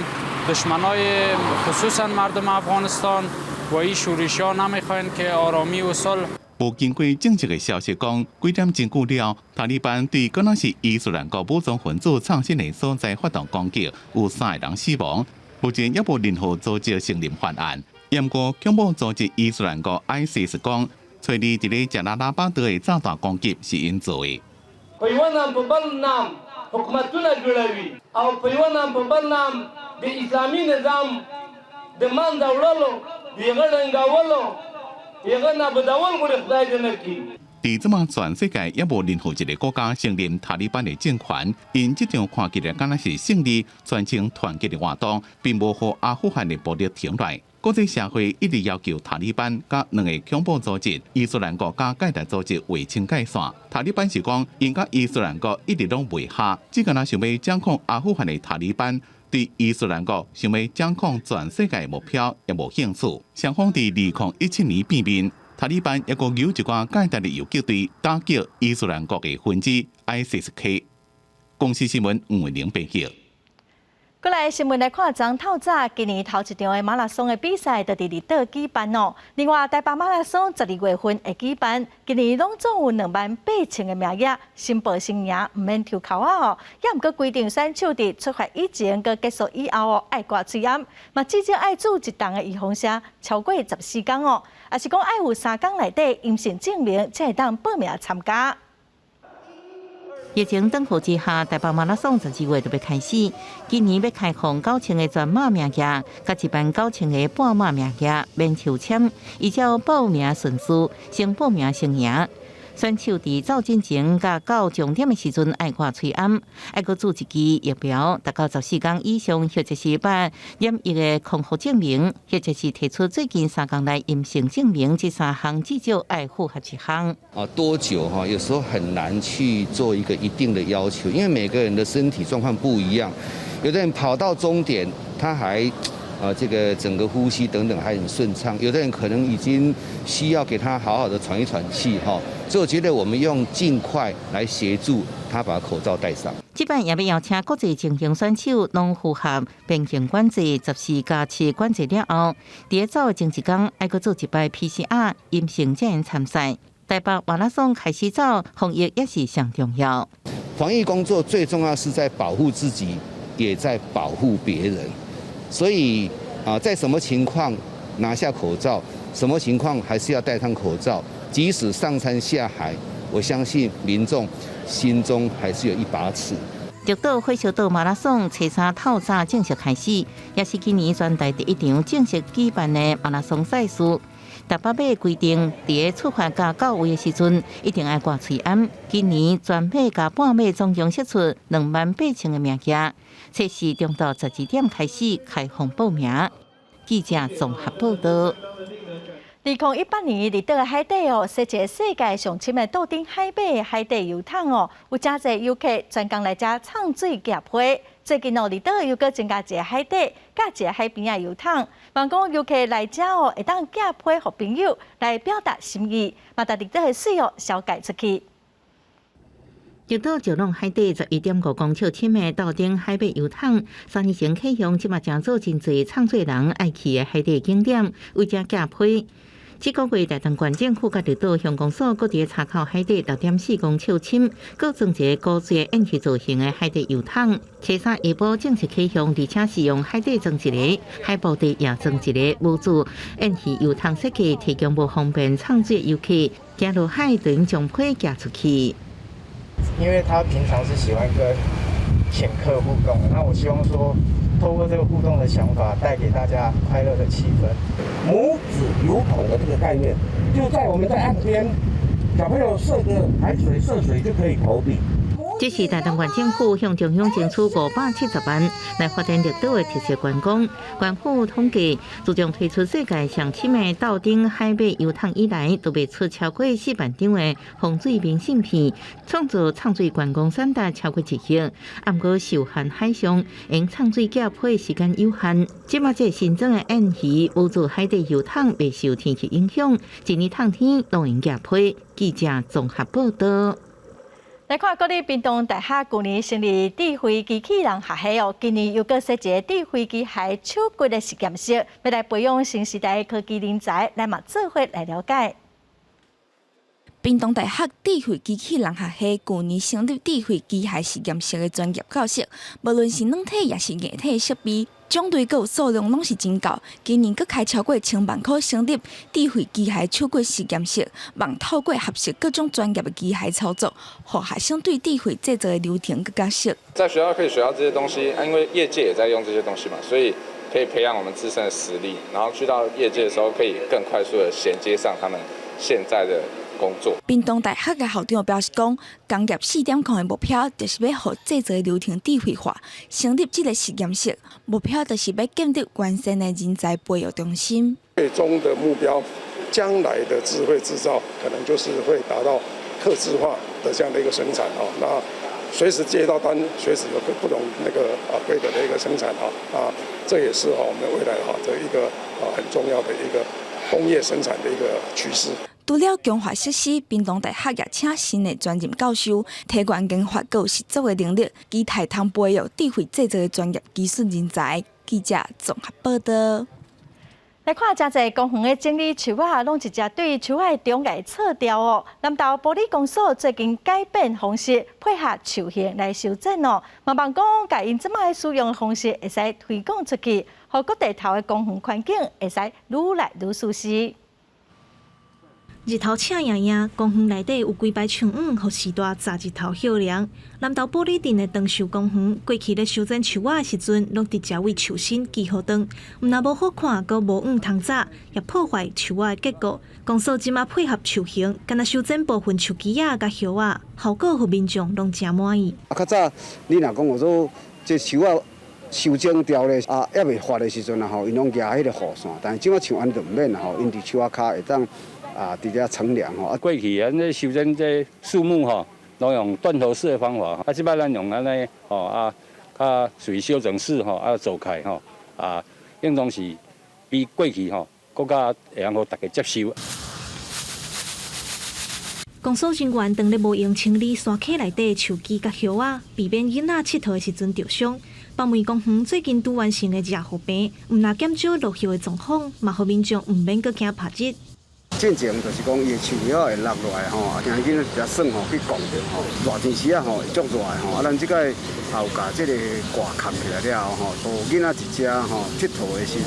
دشمنای خصوصا مردم افغانستان و این شورش‌ها نمی‌خواهند که آرامی و صلح无经过正式的消息讲，几点真久了，塔利班对可能是伊斯兰国武装分子创新的所在发动攻击，有3个人死亡。目前也无任何组织承认犯案。不过，恐怖组织伊斯兰国 ISIS 讲，找你伫咧加拉拉巴德的炸弹攻击是因做的。حکومتونه جوړوي او پیوندم په بل نام د اسلامي نظام د منځه وړلو یغه رنګولو یغه نابودول غوړي خدای دې نه کړي。伫即马全世界也无任何一个国家承认塔利班的政权，因这场看起来敢若是胜利、全情团结的活动，并无互阿富汗的暴力停来。国际社会一直要求塔利班甲2个恐怖组织伊斯兰国甲盖达组织划清界线。塔利班是讲，因甲伊斯兰国一直拢袂合，只敢若想要掌控阿富汗的塔利班，对伊斯兰国想要掌控全世界的目标也无兴趣。双方伫2017年变面，塔利班也国有一寡盖达的游击队打击伊斯兰国的分支 ISIS-K。公司新闻吴伟玲报道。过来新闻来看，昨透早今年头一场的马拉松的比赛，就伫立岛举办哦。另外，台北马拉松12月份会举办，今年拢总有28000个名额，申报生涯唔免抽考哦。也毋过规定选手伫出发以前、佮结束以后哦，爱挂嘴烟，嘛至少爱做一档的预防针，超过14天哦。也是讲爱有3天内底阴性证明，才会当报名参加。疫情等候之下，台北马拉松12月就要开始。今年要开放9000个全马名额，甲一班9000个半马名额免抽签，依照报名顺序先报名先赢。选手伫走进前甲到终点的时阵爱挂喙烟，爱搁做一支疫苗达到14天以上，或者是把染疫的康复证明，或者是提出最近3天内阴性证明，这3项至少爱符合1项。多久有时候很难去做一个一定的要求，因为每个人的身体状况不一样，有的人跑到终点他还。这个整个呼吸等等还很顺畅，有的人可能已经需要给他好好的喘一喘气哈，所以我觉得我们用尽快来协助他把口罩戴上。这摆也要邀请国际精英选手拢符合边境管制14+7管制了后，伫走的前一天爱搁做一摆 PCR 阴性才能参赛。台北马拉松开始走，防疫也是上重要。防疫工作最重要是在保护自己，也在保护别人。所以在什么情况拿下口罩，什么情况还是要戴上口罩。即使上山下海，我相信民众心中还是有一把尺。绿岛火烧岛马拉松初3透早正式开始，也是今年全台第一场正式举办的马拉松赛事。台北马规定，伫出发甲到位的时阵，一定爱挂喙烟。今年全马甲半马总共释出28000个名额，测试中到12点开始开放报名。记者综合报道。2018年，立岛的海底哦，设一个世界上深的岛顶海马的海底游艇哦，有真侪游客专工来遮畅水夹皮。最近哦，立岛又搁增加一个海底，甲一个海边的游艇，望讲游客来遮哦，会当夹皮互朋友来表达心意，嘛把立岛的水哦小解出去。绿岛石浪海底11.5公尺深的岛顶海马游艇，3年前启用，即嘛正做真侪创作人爱去的海底景点，为遮夹皮。这个月，台东县政府甲绿岛乡公所各伫查考海底6.4公尺深，各装一个高水的演戏造型的海底游艇。初3下晡正式启用，而且是用海底装一个，海部地也装一个无主演戏游艇设计，提供无方便创水游客行落海，就用将皮夹出去。因为他平常是喜欢跟前客互动，那我希望说透过这个互动的想法，带给大家快乐的气氛。母子油桶的这个概念，就在我们在岸边，小朋友涉个海水涉水就可以投币。这是台东县政府向中央争取570万来发展绿岛的特色观光。县府统计，自从推出世界上7枚岛顶海马油桶以来，都卖出超过4万张的风水明信片，创造畅水观光产值超过1亿。不过受限海上，因畅水架配时间有限，即马这新增的演鱼无助海底油桶未受天气影响，一年冬天拢用架配。记者综合报道。来看国立屏东大学去年成立智慧机器人学系哦，今年又搁设一个智慧机械手骨的实验室，要来培养新时代的科技人才，来嘛做伙来了解。屏东大学智慧机器人学系去年成立智慧机械实验室的专业教室，无论是软体也是硬体的设备，种类佮数量拢是真高。今年佮开超过1000万块成立智慧机械手骨实验室，望透过合适各种专业的机械操作，让学生对智慧制作的流程更加熟。在学校可以学到这些东西，因为业界也在用这些东西嘛，所以可以培养我们自身的实力，然后去到业界的时候，可以更快速的衔接上他们现在的工作。屏东大学的校长表示讲，工业4.0的目标就是要让制作流程智慧化，成立这个实验室，目标就是要建立完善的人才培育中心。最终的目标，将来的智慧制造可能就是会达到客制化的这样的一个生产哦。那随时接到单，随时有不同规格的一个生产啊，这也是我们未来的一个很重要的一个工业生产的一个趋势。除了强化设施，屏东大学也请新的专任教授，提悬研发有实作的能力，期待通培育智慧制作的专业技术人才。记者综合报道。来看真侪公园的整理树啊，拢直接对树的中间撤掉哦。南投玻璃公所最近改变方式，配合树形来修整哦。希望讲，甲因即卖使用的方式会使推广出去，互各地头的公园环境会使愈来愈舒适。日头赤炎炎，公园内底有几排树荫，互时大早日头晓亮。南投玻璃镇的长寿公园，过去咧修整树仔的时阵，拢直接为树身记好灯，毋但无好看，阁无黄通早，也破坏树仔的结构。公所即马配合树形，干那修整部分树枝仔甲叶仔，效果互民众拢真满意。较早你若讲说这树仔修整掉咧，还未发的时阵吼，因拢压迄个雨伞，但是即马像安就毋免吼，因伫树仔骹会当。直接乘凉吼。过去咱咧修整这树木吼，拢用断头式的方法，即摆咱用安尼吼较随修整式吼，走开吼应当是比过去吼更加会让互大家接受。公所人员当日无用清理山溪内底树枝甲叶仔，避免囡仔佚佗的时阵受伤。北门公园最近拄完成的热雨病，毋但减少落叶的状况，嘛互民众毋免阁惊晒日。进前就是讲，伊树叶会落落来吼，惊囡仔直接算吼去讲着吼，热天时啊吼会足热的吼，咱即个也有甲即个挂扛起来了后吼，都囡仔一只吼佚佗的时，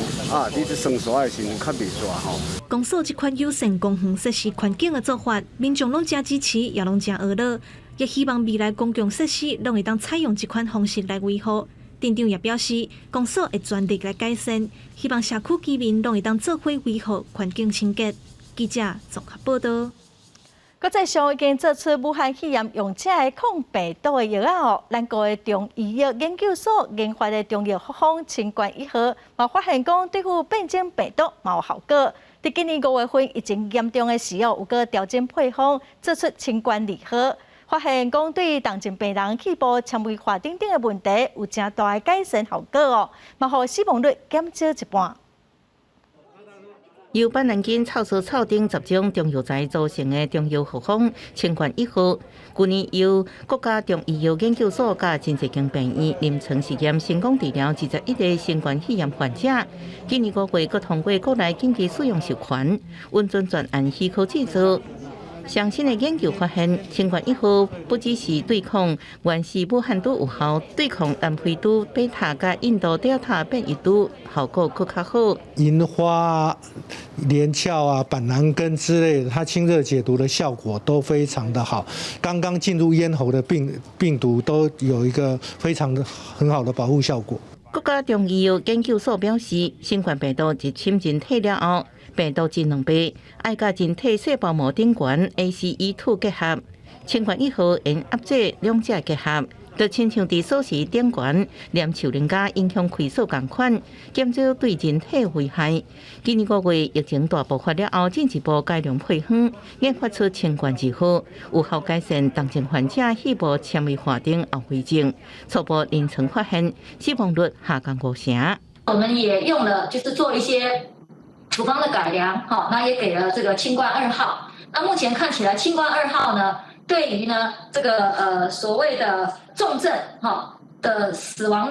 你这耍沙的时较袂热吼。公所这款友善公园设施环境的做法，民众拢真支持，也拢真娱乐，也希望未来公共设施拢会当采用这款方式来维护。镇长也表示，公所会全力来改善，希望社区居民拢会当做伙维护环境清洁。记者综合报道。国际上已经做出武汉肺炎用者的抗病毒的药哦。咱国的中医药研究所研发的中药复方清冠1号，嘛发现讲对付变种病毒嘛有效果。伫今年5月份疫情严重的时候，有个调整配方，做出清冠2号，发现讲对重症病人气部纤维化等等的问题有正大的改善效果哦，嘛互死亡率减少一半。由板蓝根草素草等10种中药材组成的中药复方清冠1号，去年由国家中医药研究所甲真济间病院临床试验成功治疗21个新冠肺炎患者。今年5月，佮通过国内紧急使用授权，稳准专案许可制作。上新的研究发现，清冠1号不只是对抗原始武汉株有效，对抗南非株、贝塔甲印度德尔塔变异株效果更较好。银花、连翘啊、板蓝根之类的，它清热解毒的效果都非常的好。刚刚进入咽喉的病毒都有一个非常的很好的保护效果。国家中医药研究所表示，新冠病毒入侵人体了后，病毒分两倍，爱甲人体细胞膜顶缘 ACE2 结合，新冠1号因压制两者结合。就亲像伫锁匙顶悬黏树人家影响开锁共款，减少对人体危害。今年5月疫情大爆发了后，进一步改良配方，研发出新冠2号，有效改善重症患者肺部纤维化等后遗症。初步临床发现，死亡率下降5成。我们也用了，就是做一些处方的改良，那也给了这个清冠2号。那目前看起来，清冠2号呢，对于呢这个所谓的重症的死亡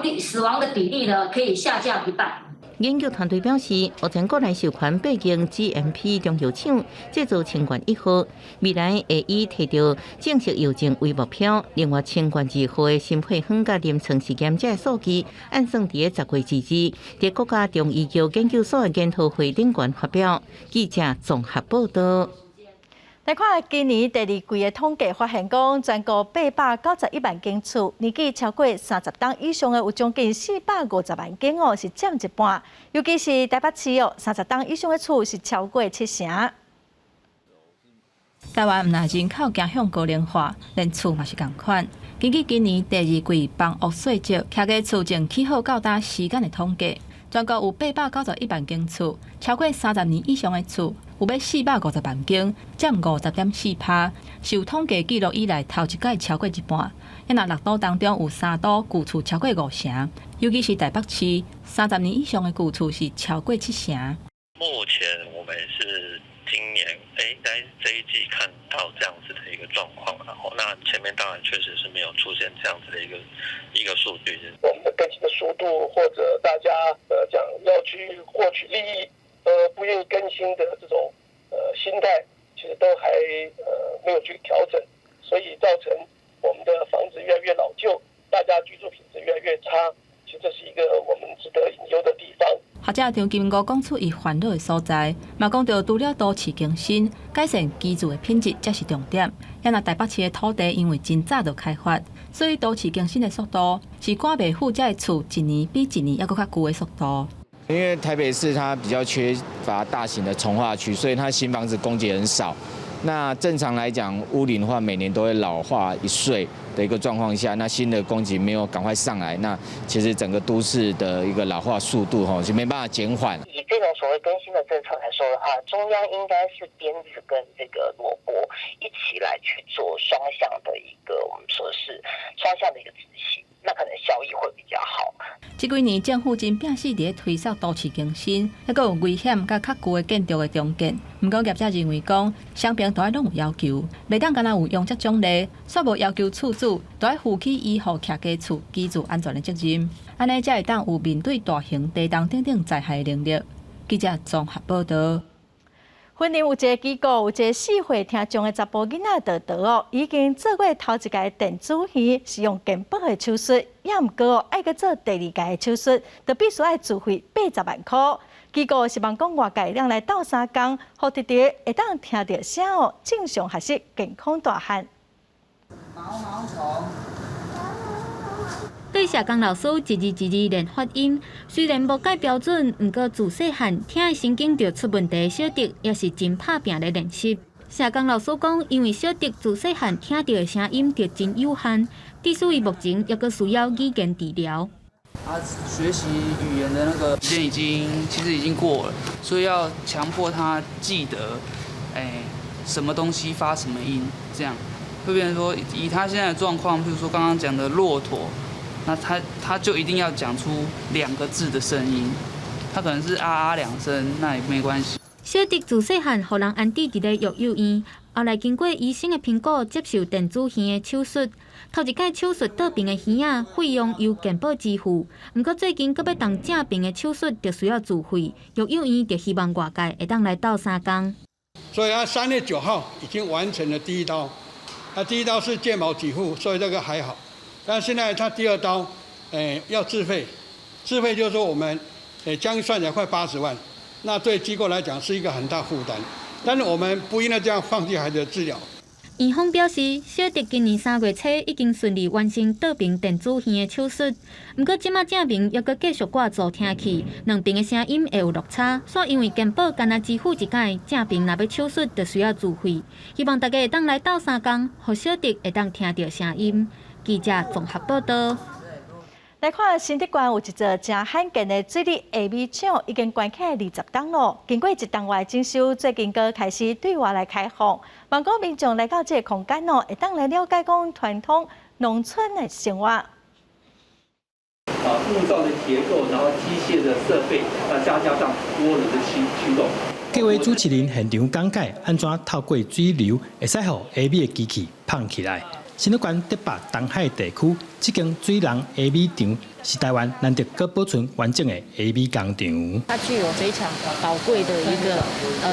的比例呢，可以下降1半。研究团队表示，目前国内授权北京 GMP 中药厂制造清冠1号，未来会以摕到正式药证为目标。另外，清冠2号的新配方甲临床实验者的数据，按算伫10月2日，伫国家中医药研究所的研讨会顶悬发表。记者综合报道。来看今年第2季的统计发现，讲全国891万间厝，年纪超过30档以上的有将近450万间哦，是占一半。尤其是台北市哦，30档以上的厝是超过7成。台湾毋但人口走向高龄化，连厝嘛是同款。根据今年第2季房屋税局徛个厝政气候到达时间的统计，全国有891万间厝，超过30年以上的厝有要450万间，占50.4%，是有统计记录以来头一届超过一半。因若6都当中有3都旧厝超过5成，尤其是台北市30年以上的旧厝是超过7成。目前我们是今年在这一季看到这样子的一个状况，然后那前面当然确实是没有出现这样子的一个数据。我们的更新的速度，或者大家讲要去获取利益，不愿意更新的这种心态，其实都还没有去调整，所以造成我们的房子越来越老旧，大家居住品质越来越差。其实这是一个我们值得隐忧的地方。学者张金国讲出伊烦恼的所在，嘛讲到除了都市更新，改善居住的品质才是重点。也若台北市的土地因为真早就开发，所以都市更新的速度是赶袂赴这的厝一年比一年还佫较久的速度。因为台北市它比较缺乏大型的重划区，所以它新房子供给很少。那正常来讲，屋龄的话每年都会老化1岁的一个状况下，那新的供给没有赶快上来，那其实整个都市的一个老化速度就没办法减缓。以这种所谓更新的政策来说的话，中央应该是鞭子跟这个萝卜一起来去做双向的一个我们说是双向的一个执行，那可能效益会比较好。这几年政府真拼死伫咧推销都市更新，还佫有危险甲较旧的建筑的重建。不过业者认为讲，商品都爱拢有要求，袂当干那有用这种例，煞无要求厝主都爱负起依护徛家厝居住安全的责任，安尼才会当有面对大型地动等等灾害的能力。记者综合报道。婚姻有一个机构，有一个4岁听障的查甫囡仔豆豆哦，已经做过头一届电子鱼，是用健保的手术，也毋过哦，爱去做第2届的手术，就必须要自费80万块。机构希望讲外界让来斗3工，好直直会当听到声哦，正常学习健康大汉。对社工老师一字一字练发音，虽然无改标准，毋过自细汉听的神经就出问题的小迪，也是真拍拼咧练习。社工老师讲，因为小迪自细汉听到的声音就真有限，即使伊目前也阁需要语言治疗。他学习语言的那个时间其实已经过了，所以要强迫他记得，什么东西发什么音，这样会变成说，以他现在的状况，比如说刚刚讲的骆驼。那他就一定要讲出2个字的声音，他可能是啊2声，那也没关系。小迪自细汉，互人安置伫咧育幼院，后来经过医生的评估，接受电子耳的手术。头一届手术倒病的耳仔费用由健保支付，不过最近搁要动正病的手术，就需要自费。育幼院就希望外界会当来斗3工。所以他3月9号已经完成了第1刀，他第1刀是健保给付，所以这个还好。但现在他第2刀，要自费，自费就是说我们，将算起来快80万，那对机构来讲是一个很大负担。但是我们不应该这样放弃孩子的治疗。院方表示，小迪今年3月初已经顺利完成倒边电子耳的手术，不过即马正面还阁继续挂助听器，两边的声音会有落差，所以因为健保干那支付一届，正边若要手术就需要自费。希望大家会当来斗3工，互小迪会当听到声音。记者综合报道。来看新竹县有一座真罕见的水利下米厂，已经关起20天了。经过1档外征收，最近阁开始对外来开放，望讲民众来到这个空间哦，会当来了解讲传统农村的生活。木造的结构，然后机械的设备，加上多轮的驱动。计划主持人现场讲解安怎透过水流，会使互下米的机器放起来。新竹县竹北东海地区，这间水人下米场是台湾难得可保存完整的下米工厂。它具有非常宝贵的一个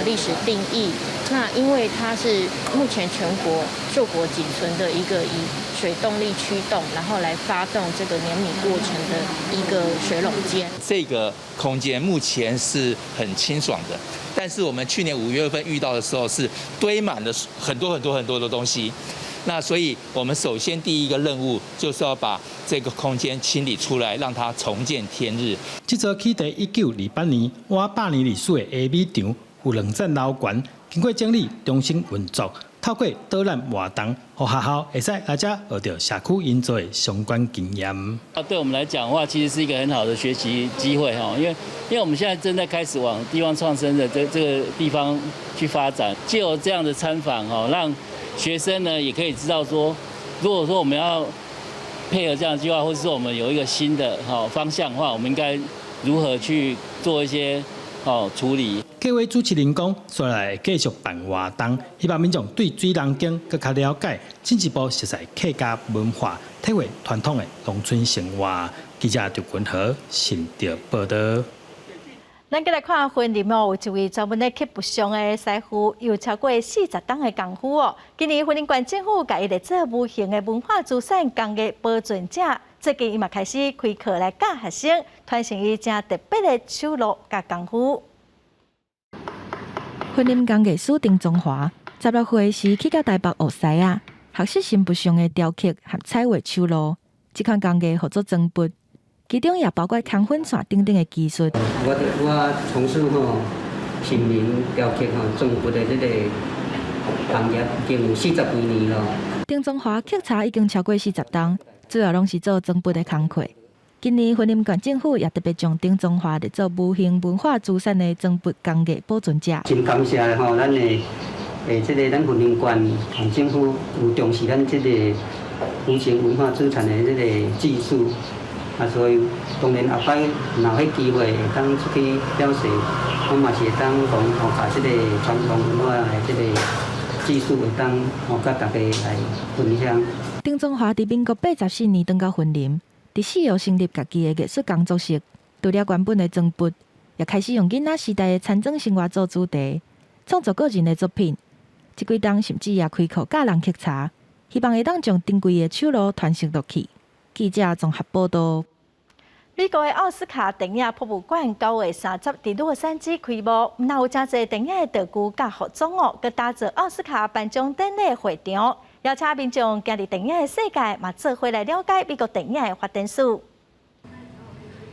历史定义。那因为它是目前全国硕果仅存的一个以水动力驱动，然后来发动这个碾米过程的一个水垄间。这个空间目前是很清爽的，但是我们去年5月份遇到的时候是堆满了很多的东西。那所以，我们首先第一个任务就是要把这个空间清理出来，让它重见天日。这座起在1928年，哇100年历史的下米场有2层楼悬，经过整理重新运作，透过导览活动，让学校会使来这学到社区营造的相关经验。对我们来讲的话，其实是一个很好的学习机会哈，因为我们现在正在开始往地方创生的这个地方去发展，藉由这样的参访哈，让学生呢也可以知道说，如果说我们要配合这样的计划，或者说我们有一个新的方向的话，我们应该如何去做一些处理。计划主持人讲，接下来继续办活动，希望民众对水人间更加了解，进一步熟悉客家文化，体会传统的农村生活。记者刘君和新竹报道。咱再来看婚礼哦，有一位专门咧吸不上的师傅，有超过40档的功夫哦。今年婚礼县政府甲伊来做无形的文化资产工艺保存者，最近伊嘛开始开课来教学生，传承伊正特别的手艺甲功夫。婚礼工艺师丁中华16岁时去到台北学师啊，学习新不上的雕刻和彩绘手艺，这款工艺合作增补。其中也包括扛粉线等等的技术。我从事新民雕刻增补的这个行业已经有40几年了。丁中华刻茶已经超过40档，主要拢是做增补的工课。今年婚礼县政府也特别将丁中华列做无形文化资产的增补工艺保存者。真感谢咱的这个咱婚礼县政府有重视咱这个无形文化资产的这个技术。所以当然后摆若迄机会当出去表示，我嘛是会当讲把这个传统文化的这个技术会当甲大家来分享。丁中华伫民国84年登到婚礼，伫四月成立家己的艺术工作室，除了原本的装布，也开始用囡仔时代的田庄生活做主题，创作个人的作品。这几档甚至也开课教人刻茶，希望会当将珍贵的手艺传承落去。记者综合报道。美国的奥斯卡电影博物馆9月30日洛杉矶开幕，那有真侪电影的道具甲服装哦，佮打造奥斯卡颁奖典礼会场，邀请民众行入电影的世界，嘛做伙来了解美国电影的发展史。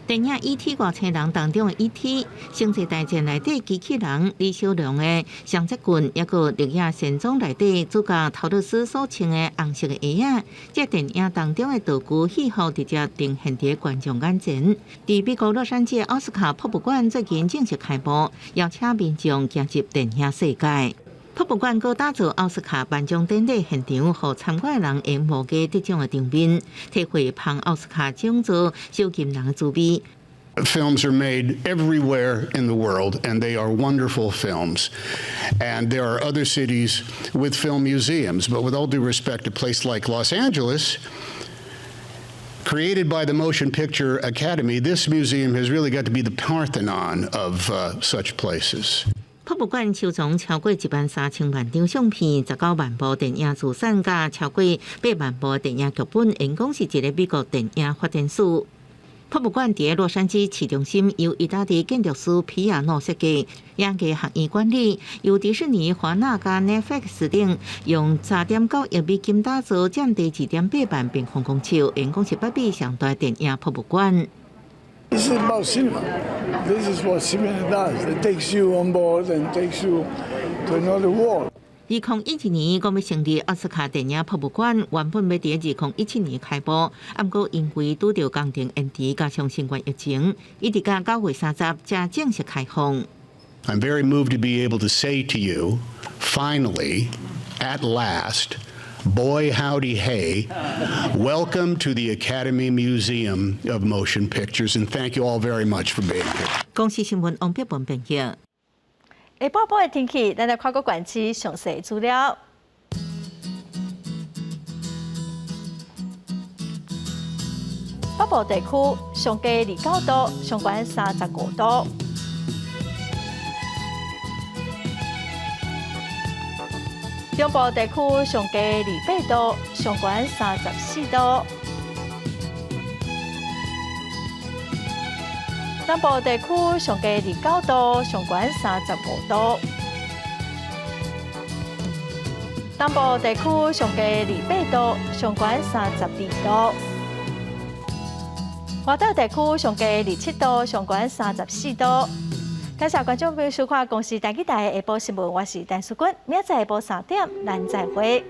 电影《E.T. 外星人》当中的 E.T. 星际大战内底机器人李小龙的双截棍，抑个绿野仙踪内底主角陶乐斯所穿的红色的鞋仔，这电影当中的道具戏服直接呈现伫观众眼前。伫美国洛杉矶奥斯卡博物馆最近正式开幕，邀请民众行入电影世界。博物馆搁打造奥斯卡颁奖典礼现场，互参观人用无价得奖的场面，体会捧奥斯卡奖座小金人的滋味。Films are made everywhere in the world, and they are wonderful films. And there are other cities with film museums, but with all due respect, a place like Los Angeles, created by the Motion Picture Academy, this museum has really got to be the Parthenon of such places. 博物馆收藏超过13000万张相片，19万部电影资产，加超过8万部电影剧本，因讲是一个美国电影发展史。博博物馆伫洛杉矶市中心，由意大利建筑师皮亚诺设计，央企学院管理，由迪士尼、华纳加 Netflix 等用3.9亿美金打造，占地2.8万平方公尺，员工是北美上大电影博物馆。This is about cinema. This is what cinema does. It takes you on board and takes you to another world. 2012年，我们成立奥斯卡电影博物馆，原本要伫2017年开播，不过因为拄到工程延迟加上新冠疫情，一直到9月30才正式开放。I'm very moved to be able to say to you, finally, at last, boy howdy hey, welcome to the Academy Museum of Motion Pictures, and thank you all very much for being here. 公司新闻王碧文编辑。下半部的天气，咱来看个管区详细资料。北部地区上低29度，上悬35度。中部地区上低28度，上悬34度。南部地区上低29度，上悬35度；东部地区上低28度，上悬32度；华岛地区上低27度，上悬34度。感谢观众朋友收看公视台记台下晡新闻，我是陈淑君，明仔载下晡3点，咱再会。